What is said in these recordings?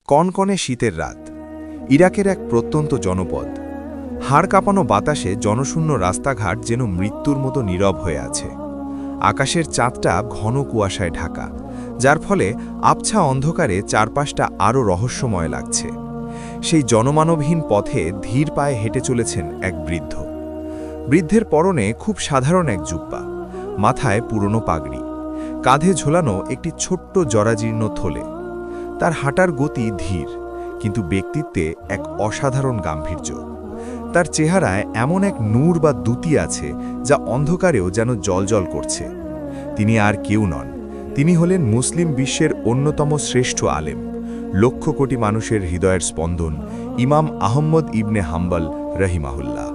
কনকনে শীতের রাত। ইরাকের এক প্রত্যন্ত জনপদ। হাড় কাঁপানো বাতাসে জনশূন্য রাস্তাঘাট যেন মৃত্যুর মতো নীরব হয়ে আছে। আকাশের চাঁদটা ঘন কুয়াশায় ঢাকা, যার ফলে আবছা অন্ধকারে চারপাশটা আরও রহস্যময় লাগছে। সেই জনমানবহীন পথে ধীর পায়ে হেঁটে চলেছেন এক বৃদ্ধ। বৃদ্ধের পরনে খুব সাধারণ এক জুব্বা, মাথায় পুরনো পাগড়ি, কাঁধে ঝোলানো একটি ছোট্ট জরাজীর্ণ থলে। তার হাঁটার গতি ধীর, কিন্তু ব্যক্তিত্বে এক অসাধারণ গাম্ভীর্য। তার চেহারায় এমন এক নূর বা দ্যুতি আছে যা অন্ধকারেও যেন জ্বলজ্বল করছে। তিনি আর কেউ নন, তিনি হলেন মুসলিম বিশ্বের অন্যতম শ্রেষ্ঠ আলেম, লক্ষ কোটি মানুষের হৃদয়ের স্পন্দন, ইমাম আহম্মদ ইবনে হাম্বল রহিমাহুল্লাহ।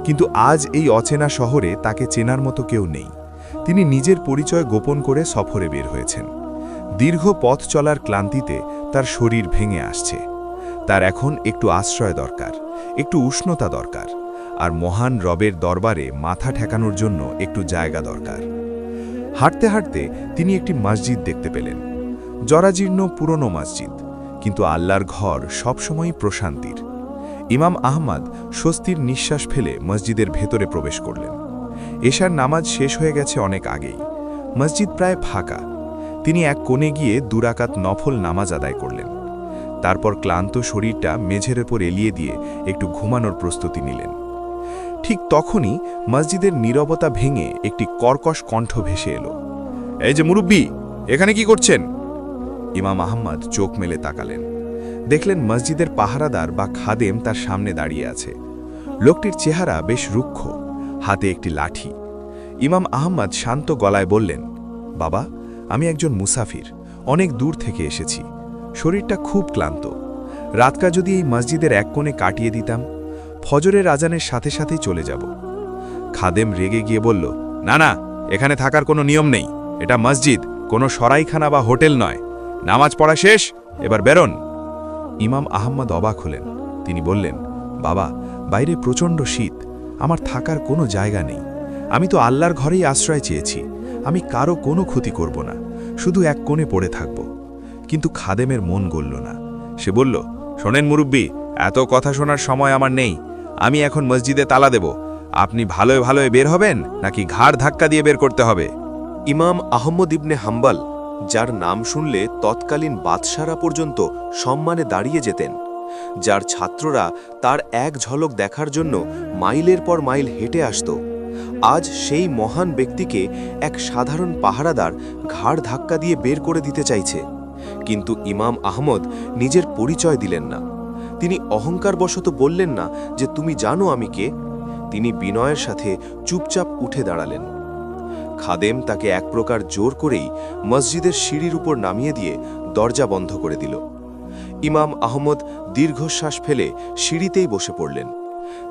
কিন্তু আজ এই অচেনা শহরে তাকে চেনার মতো কেউ নেই। তিনি নিজের পরিচয় গোপন করে সফরে বের হয়েছেন। দীর্ঘ পথ চলার ক্লান্তিতে তার শরীর ভেঙে আসছে। তার এখন একটু আশ্রয় দরকার, একটু উষ্ণতা দরকার, আর মহান রবের দরবারে মাথা ঠেকানোর জন্য একটু জায়গা দরকার। হাঁটতে হাঁটতে তিনি একটি মসজিদ দেখতে পেলেন। জরাজীর্ণ পুরনো মসজিদ, কিন্তু আল্লাহর ঘর সবসময়ই প্রশান্তির। ইমাম আহমদ স্বস্তির নিঃশ্বাস ফেলে মসজিদের ভেতরে প্রবেশ করলেন। এশার নামাজ শেষ হয়ে গেছে অনেক আগেই। মসজিদ প্রায় ফাঁকা। তিনি এক কোণে গিয়ে দুরাকাত নফল নামাজ আদায় করলেন। তারপর ক্লান্ত শরীরটা মেঝের ওপর এলিয়ে দিয়ে একটু ঘুমানোর প্রস্তুতি নিলেন। ঠিক তখনই মসজিদের নীরবতা ভেঙে একটি কর্কশ কণ্ঠ ভেসে এলো। এই যে মুরব্বি, এখানে কি করছেন? ইমাম আহমদ চোখ মেলে তাকালেন। দেখলেন মসজিদের পাহারাদার বা খাদেম তার সামনে দাঁড়িয়ে আছে। লোকটির চেহারা বেশ রুক্ষ, হাতে একটি লাঠি। ইমাম আহমদ শান্ত গলায় বললেন, বাবা, আমি একজন মুসাফির, অনেক দূর থেকে এসেছি। শরীরটা খুব ক্লান্ত। রাতটা যদি এই মসজিদের এক কোণে কাটিয়ে দিতাম, ফজরের আজানের সাথে সাথেই চলে যাব। খাদেম রেগে গিয়ে বলল, না না, এখানে থাকার কোনো নিয়ম নেই। এটা মসজিদ, কোনো সরাইখানা বা হোটেল নয়। নামাজ পড়া শেষ, এবার বেরোন। ইমাম আহমদ অবাক হলেন। তিনি বললেন, বাবা, বাইরে প্রচণ্ড শীত, আমার থাকার কোনো জায়গা নেই। আমি তো আল্লাহর ঘরেই আশ্রয় চেয়েছি। আমি কারো কোনো ক্ষতি করব না, শুধু এক কোণে পড়ে থাকব। কিন্তু খাদেমের মন গলল না। সে বলল, শোনেন মুরব্বি, এত কথা শোনার সময় আমার নেই। আমি এখন মসজিদে তালা দেব। আপনি ভালোয় ভালোয় বের হবেন নাকি ঘাড় ধাক্কা দিয়ে বের করতে হবে? ইমাম আহম্মদ ইবনে হাম্বল, যার নাম শুনলে তৎকালীন বাদশারা পর্যন্ত সম্মানে দাঁড়িয়ে যেতেন, যার ছাত্ররা তার এক ঝলক দেখার জন্য মাইলের পর মাইল হেঁটে আসত, আজ সেই মহান ব্যক্তিকে এক সাধারণ পাহারাদার ঘাড় ধাক্কা দিয়ে বের করে দিতে চাইছে। কিন্তু ইমাম আহমদ নিজের পরিচয় দিলেন না। তিনি অহংকারবশত বললেন না যে তুমি জানো আমি কে। তিনি বিনয়ের সাথে চুপচাপ উঠে দাঁড়ালেন। খাদেম তাকে এক প্রকার জোর করেই মসজিদের সিঁড়ির উপর নামিয়ে দিয়ে দরজা বন্ধ করে দিল। ইমাম আহমদ দীর্ঘশ্বাস ফেলে সিঁড়িতেই বসে পড়লেন।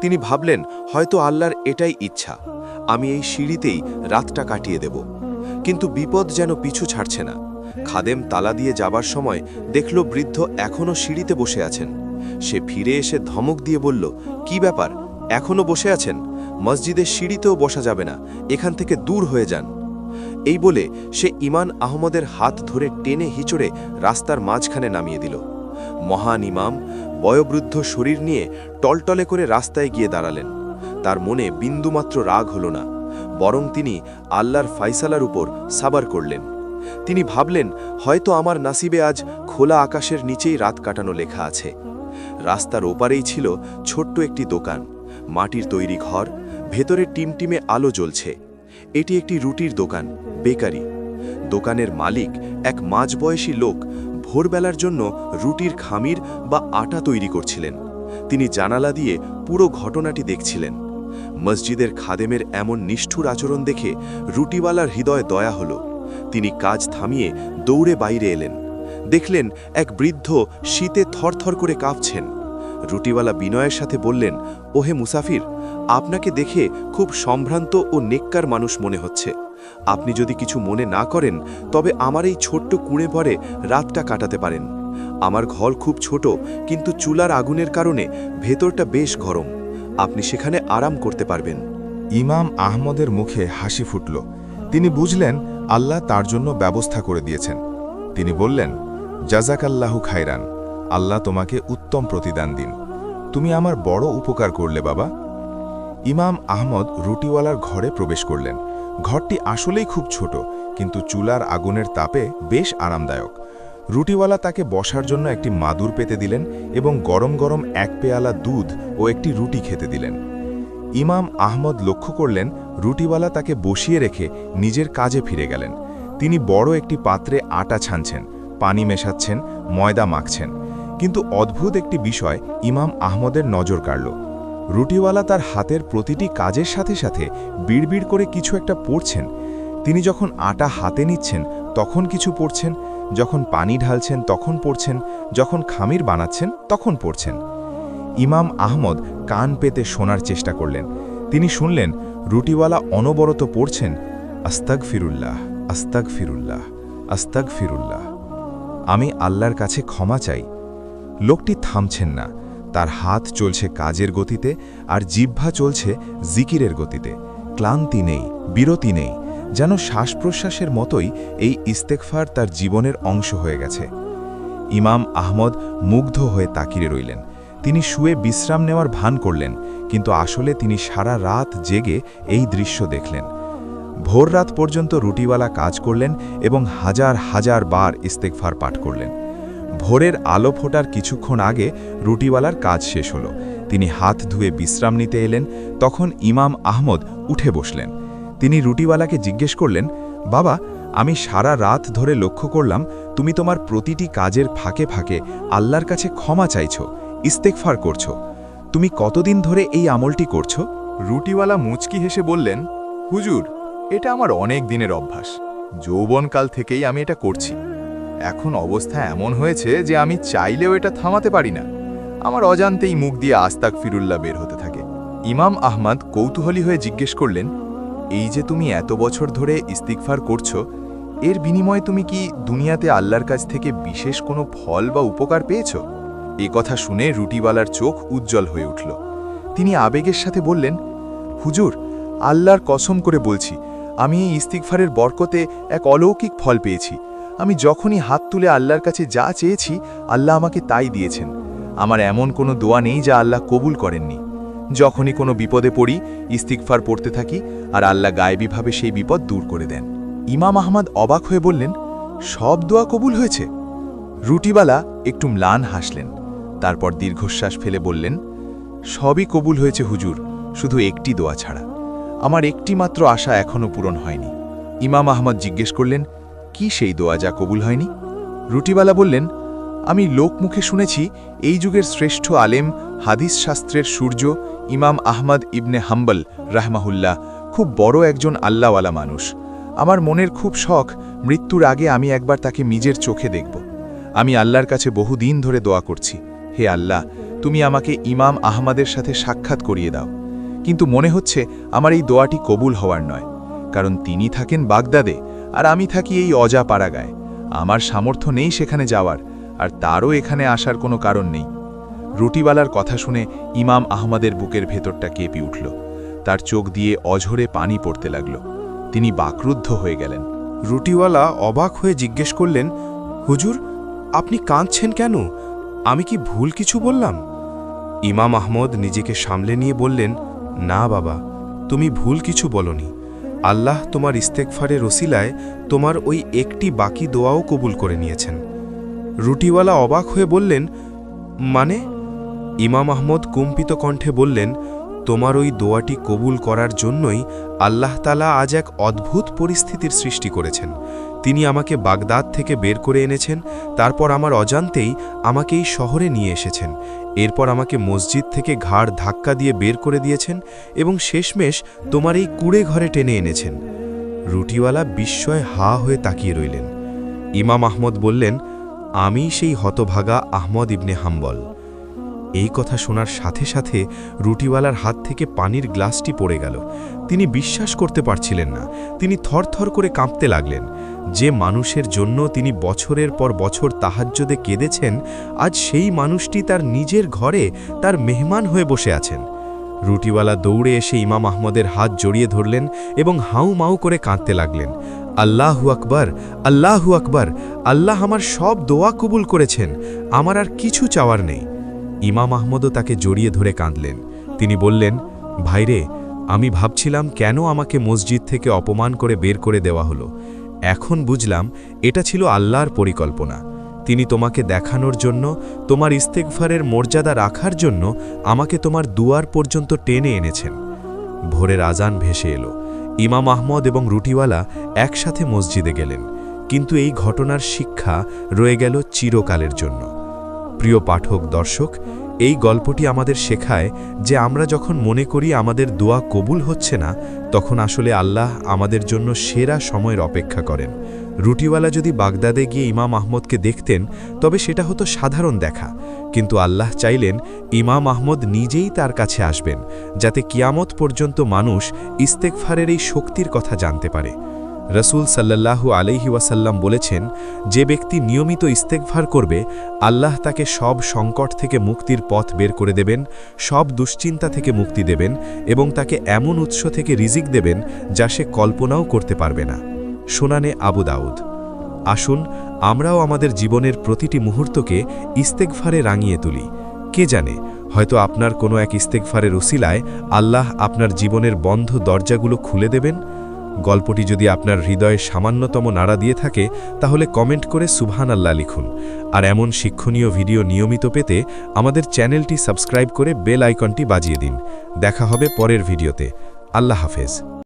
তিনি ভাবলেন, হয়তো আল্লাহর এটাই ইচ্ছা, আমি এই সিঁড়িতেই রাতটা কাটিয়ে দেব। কিন্তু বিপদ যেন পিছু ছাড়ছে না। খাদেম তালা দিয়ে যাবার সময় দেখল বৃদ্ধ এখনও সিঁড়িতে বসে আছেন। সে ফিরে এসে ধমক দিয়ে বলল, কি ব্যাপার, এখনও বসে আছেন? মসজিদের সিঁড়িতেও বসা যাবে না, এখান থেকে দূর হয়ে যান। এই বলে সে ইমাম আহমদের হাত ধরে টেনে হিচড়ে রাস্তার মাঝখানে নামিয়ে দিল। মহান ইমাম বয়োবৃদ্ধ শরীর নিয়ে টলটলে করে রাস্তায় গিয়ে দাঁড়ালেন। তার মনে বিন্দুমাত্র রাগ হল না, বরং তিনি আল্লাহর ফাইসালার উপর সাবার করলেন। তিনি ভাবলেন, হয়তো আমার নাসিবে আজ খোলা আকাশের নিচেই রাত কাটানো লেখা আছে। রাস্তার ওপারেই ছিল ছোট্ট একটি দোকান, মাটির তৈরি ঘর, ভেতরে টিমটিমে আলো জ্বলছে। এটি একটি রুটির দোকান, বেকারি। দোকানের মালিক এক মাঝবয়সী লোক ভোরবেলার জন্য রুটির খামির বা আটা তৈরি করছিলেন। তিনি জানালা দিয়ে পুরো ঘটনাটি দেখছিলেন। মসজিদের খাদেমের এমন নিষ্ঠুর আচরণ দেখে রুটিওয়ালার হৃদয় দয়া হল। তিনি কাজ থামিয়ে দৌড়ে বাইরে এলেন। দেখলেন এক বৃদ্ধ শীতে থরথর করে কাঁপছেন। রুটিওয়ালা বিনয়ের সাথে বললেন, ওহে মুসাফির, আপনাকে দেখে খুব সম্ভ্রান্ত ও নেককার মানুষ মনে হচ্ছে। আপনি যদি কিছু মনে না করেন তবে আমার এই ছোট্ট কুঁড়ে পরে রাতটা কাটাতে পারেন। আমার ঘর খুব ছোট, কিন্তু চুলার আগুনের কারণে ভেতরটা বেশ গরম। আপনি সেখানে আরাম করতে পারবেন। ইমাম আহমদের মুখে হাসি ফুটল। তিনি বুঝলেন আল্লাহ তার জন্য ব্যবস্থা করে দিয়েছেন। তিনি বললেন, জাজাকাল্লাহু খায়রান, আল্লাহ তোমাকে উত্তম প্রতিদান দিন। তুমি আমার বড় উপকার করলে বাবা। ইমাম আহমদ রুটিওয়ালার ঘরে প্রবেশ করলেন। ঘরটি আসলেই খুব ছোট, কিন্তু চুলার আগুনের তাপে বেশ আরামদায়ক। রুটিওয়ালা তাকে বসার জন্য একটি মাদুর পেতে দিলেন এবং গরম গরম এক পেয়ালা দুধ ও একটি রুটি খেতে দিলেন। ইমাম আহমদ লক্ষ্য করলেন রুটিওয়ালা তাকে বসিয়ে রেখে নিজের কাজে ফিরে গেলেন। তিনি বড় একটি পাত্রে আটা ছানছেন, পানি মেশাচ্ছেন, ময়দা মাখছেন। কিন্তু অদ্ভুত একটি বিষয় ইমাম আহমদের নজর কাড়ল। রুটিওয়ালা তার হাতের প্রতিটি কাজের সাথে সাথে বিড়বিড় করে কিছু একটা পড়ছেন। তিনি যখন আটা হাতে নিচ্ছেন তখন কিছু পড়ছেন, যখন পানি ঢালছেন তখন পড়ছেন, যখন খামির বানাচ্ছেন তখন পড়ছেন। ইমাম আহমদ কান পেতে শোনার চেষ্টা করলেন। তিনি শুনলেন রুটিওয়ালা অনবরত পড়ছেন, আস্তাগ ফিরুল্লাহ, আস্তাগ ফিরুল্লাহ, আস্তাগ ফিরুল্লাহ। আমি আল্লাহর কাছে ক্ষমা চাই। লোকটি থামছেন না। তার হাত চলছে কাজের গতিতে আর জিহ্বা চলছে জিকিরের গতিতে। ক্লান্তি নেই, বিরতি নেই, যেন শ্বাস প্রশ্বাসের মতোই এই ইস্তেগফার তার জীবনের অংশ হয়ে গেছে। ইমাম আহমদ মুগ্ধ হয়ে তাকিয়ে রইলেন। তিনি শুয়ে বিশ্রাম নেওয়ার ভান করলেন, কিন্তু আসলে তিনি সারা রাত জেগে এই দৃশ্য দেখলেন। ভোর রাত পর্যন্ত রুটিওয়ালা কাজ করলেন এবং হাজার হাজার বার ইস্তেগফার পাঠ করলেন। ভোরের আলো ফোটার কিছুক্ষণ আগে রুটিওয়ালার কাজ শেষ হলো। তিনি হাত ধুয়ে বিশ্রাম নিতে এলেন। তখন ইমাম আহমদ উঠে বসলেন। তিনি রুটিওয়ালাকে জিজ্ঞেস করলেন, বাবা, আমি সারা রাত ধরে লক্ষ্য করলাম তুমি তোমার প্রতিটি কাজের ফাঁকে ফাঁকে আল্লাহর কাছে ক্ষমা চাইছ, ইস্তেগফার করছ। তুমি কতদিন ধরে এই আমলটি করছ? রুটিওয়ালা মুচকি হেসে বললেন, হুজুর, এটা আমার অনেক দিনের অভ্যাস। যৌবনকাল থেকেই আমি এটা করছি। এখন অবস্থা এমন হয়েছে যে আমি চাইলেও এটা থামাতে পারি না। আমার অজান্তেই মুখ দিয়ে আস্তাগ ফিরুল্লাহ বের হতে থাকে। ইমাম আহমদ কৌতূহলী হয়ে জিজ্ঞেস করলেন, এই যে তুমি এত বছর ধরে ইস্তিগফার করছো, এর বিনিময়ে তুমি কি দুনিয়াতে আল্লাহর কাছ থেকে বিশেষ কোনো ফল বা উপকার পেয়েছ? এ কথা শুনে রুটিওয়ালার চোখ উজ্জ্বল হয়ে উঠল। তিনি আবেগের সাথে বললেন, হুজুর, আল্লাহর কসম করে বলছি, আমি এই ইস্তিগফারের বরকতে এক অলৌকিক ফল পেয়েছি। আমি যখনই হাত তুলে আল্লাহর কাছে যা চেয়েছি, আল্লাহ আমাকে তাই দিয়েছেন। আমার এমন কোনো দোয়া নেই যা আল্লাহ কবুল করেননি। যখনই কোনো বিপদে পড়ি, ইস্তিগফার পড়তে থাকি আর আল্লাহ গায়েবীভাবে সেই বিপদ দূর করে দেন। ইমাম আহমদ অবাক হয়ে বললেন, সব দোয়া কবুল হয়েছে? রুটিওয়ালা একটু ম্লান হাসলেন। তারপর দীর্ঘশ্বাস ফেলে বললেন, সবই কবুল হয়েছে হুজুর, শুধু একটি দোয়া ছাড়া। আমার একটি মাত্র আশা এখনও পূরণ হয়নি। ইমাম আহমদ জিজ্ঞেস করলেন, কি সেই দোয়া যা কবুল হয়নি? রুটিওয়ালা বললেন, আমি লোকমুখে শুনেছি এই যুগের শ্রেষ্ঠ আলেম, হাদিস শাস্ত্রের সূর্য ইমাম আহমদ ইবনে হাম্বল রাহমাহুল্লাহ খুব বড় একজন আল্লাহওয়ালা মানুষ। আমার মনের খুব শখ মৃত্যুর আগে আমি একবার তাকে নিজের চোখে দেখব। আমি আল্লাহর কাছে বহুদিন ধরে দোয়া করছি, হে আল্লাহ, তুমি আমাকে ইমাম আহমদের সাথে সাক্ষাৎ করিয়ে দাও। কিন্তু মনে হচ্ছে আমার এই দোয়াটি কবুল হওয়ার নয়, কারণ তিনি থাকেন বাগদাদে আর আমি থাকি এই অজা পাড়াগায়। আমার সামর্থ্য নেই সেখানে যাওয়ার, আর তারও এখানে আসার কোনো কারণ নেই। রুটিওয়ালার কথা শুনে ইমাম আহমদের বুকের ভেতরটা কেঁপে উঠল। তার চোখ দিয়ে অঝরে পানি পড়তে লাগল। তিনি বাকরুদ্ধ হয়ে গেলেন। রুটিওয়ালা অবাক হয়ে জিজ্ঞেস করলেন, হুজুর, আপনি কাঁদছেন কেন? আমি কি ভুল কিছু বললাম? ইমাম আহমদ নিজেকে সামলে নিয়ে বললেন, না বাবা, তুমি ভুল কিছু বলনি। আল্লাহ তোমার ইস্তেগফারের ওসিলায় তোমার ওই একটি বাকি দোয়াও কবুল করে নিয়েছেন। রুটিওয়ালা অবাক হয়ে বললেন, মানে? ইমাম আহমদ কম্পিত কণ্ঠে বললেন, তোমার ওই দোয়াটি কবুল করার জন্যই আল্লাহ তাআলা আজ এক অদ্ভুত পরিস্থিতির সৃষ্টি করেছেন। তিনি আমাকে বাগদাদ থেকে বের করে এনেছেন, তারপর আমার অজান্তেই আমাকে এই শহরে নিয়ে এসেছেন। এরপর আমাকে মসজিদ থেকে ঘাড় ধাক্কা দিয়ে বের করে দিয়েছেন এবং শেষমেশ তোমার এই কুড়ে ঘরে টেনে এনেছেন। রুটিওয়ালা বিস্ময়ে হা হয়ে তাকিয়ে রইলেন। ইমাম আহমদ বললেন, আমি সেই হতভাগা আহমদ ইবনে হাম্বল। এই কথা শোনার সাথে সাথে রুটিওয়ালার হাত থেকে পানির গ্লাসটি পড়ে গেল। তিনি বিশ্বাস করতে পারছিলেন না। তিনি থরথর করে কাঁপতে লাগলেন। যে মানুষের জন্য তিনি বছরের পর বছর তাহাজ্জুদে কেঁদেছেন, আজ সেই মানুষটি তার নিজের ঘরে তার মেহমান হয়ে বসে আছেন। রুটিওয়ালা দৌড়ে এসে ইমাম আহমদের হাত জড়িয়ে ধরলেন এবং হাউ মাউ করে কাঁদতে লাগলেন। আল্লাহু আকবার, আল্লাহু আকবার, আল্লাহ আমার সব দোয়া কবুল করেছেন, আমার আর কিছু চাওয়ার নেই। ইমাম আহমদও তাকে জড়িয়ে ধরে কাঁদলেন। তিনি বললেন, ভাইরে, আমি ভাবছিলাম কেন আমাকে মসজিদ থেকে অপমান করে বের করে দেওয়া হলো। এখন বুঝলাম এটা ছিল আল্লাহর পরিকল্পনা। তিনি তোমাকে দেখানোর জন্য, তোমার ইস্তেগফারের মর্যাদা রাখার জন্য আমাকে তোমার দুয়ার পর্যন্ত টেনে এনেছেন। ভোরের আজান ভেসে এলো। ইমাম আহমদ এবং রুটিওয়ালা একসাথে মসজিদে গেলেন, কিন্তু এই ঘটনার শিক্ষা রয়ে গেল চিরকালের জন্য। প্রিয় পাঠক, দর্শক, এই গল্পটি আমাদের শেখায় যে আমরা যখন মনে করি আমাদের দোয়া কবুল হচ্ছে না, তখন আসলে আল্লাহ আমাদের জন্য সেরা সময়ের অপেক্ষা করেন। রুটিওয়ালা যদি বাগদাদে গিয়ে ইমাম আহমদকে দেখতেন, তবে সেটা হতো সাধারণ দেখা, কিন্তু আল্লাহ চাইলেন ইমাম আহমদ নিজেই তার কাছে আসবেন, যাতে কিয়ামত পর্যন্ত মানুষ ইস্তেগফারের এই শক্তির কথা জানতে পারে। রসুল সাল্লাল্লাহু আলাইহি ওয়াসাল্লাম বলেছেন, যে ব্যক্তি নিয়মিত ইস্তেগফার করবে, আল্লাহ তাকে সব সংকট থেকে মুক্তির পথ বের করে দেবেন, সব দুশ্চিন্তা থেকে মুক্তি দেবেন এবং তাকে এমন উৎস থেকে রিজিক দেবেন যা সে কল্পনাও করতে পারবে না। সুনানে আবু দাউদ। আসুন আমরাও আমাদের জীবনের প্রতিটি মুহূর্তকে ইস্তেগফারে রাঙিয়ে তুলি। কে জানে, হয়তো আপনার কোনো এক ইস্তেগফারের উসিলায় আল্লাহ আপনার জীবনের বন্ধ দরজাগুলো খুলে দেবেন। গল্পটি যদি আপনার হৃদয়ে সামান্যতম নাড়া দিয়ে থাকে, তাহলে কমেন্ট করে সুবহানাল্লাহ লিখুন। আর এমন শিক্ষণীয় ভিডিও নিয়মিত পেতে আমাদের চ্যানেলটি সাবস্ক্রাইব করে বেল আইকনটি বাজিয়ে দিন। দেখা হবে পরের ভিডিওতে। আল্লাহ হাফেজ।